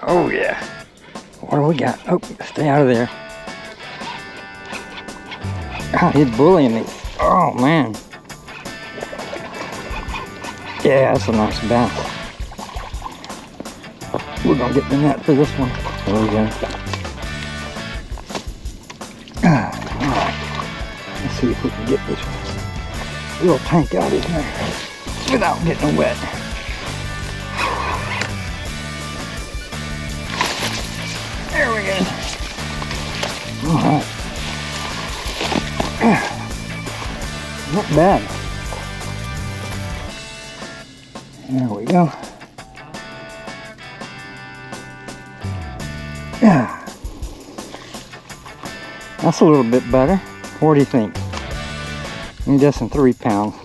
Oh yeah. What do we got? Oh, stay out of there. Oh, he's bullying me. Oh man. Yeah, that's a nice bass. We're gonna get the net for this one. There we go. Alright. Let's see if we can get this little tank out of here without getting wet. There we go. Alright. Not bad. There we go. Yeah. That's a little bit better. What do you think? I'm guessing 3 pounds.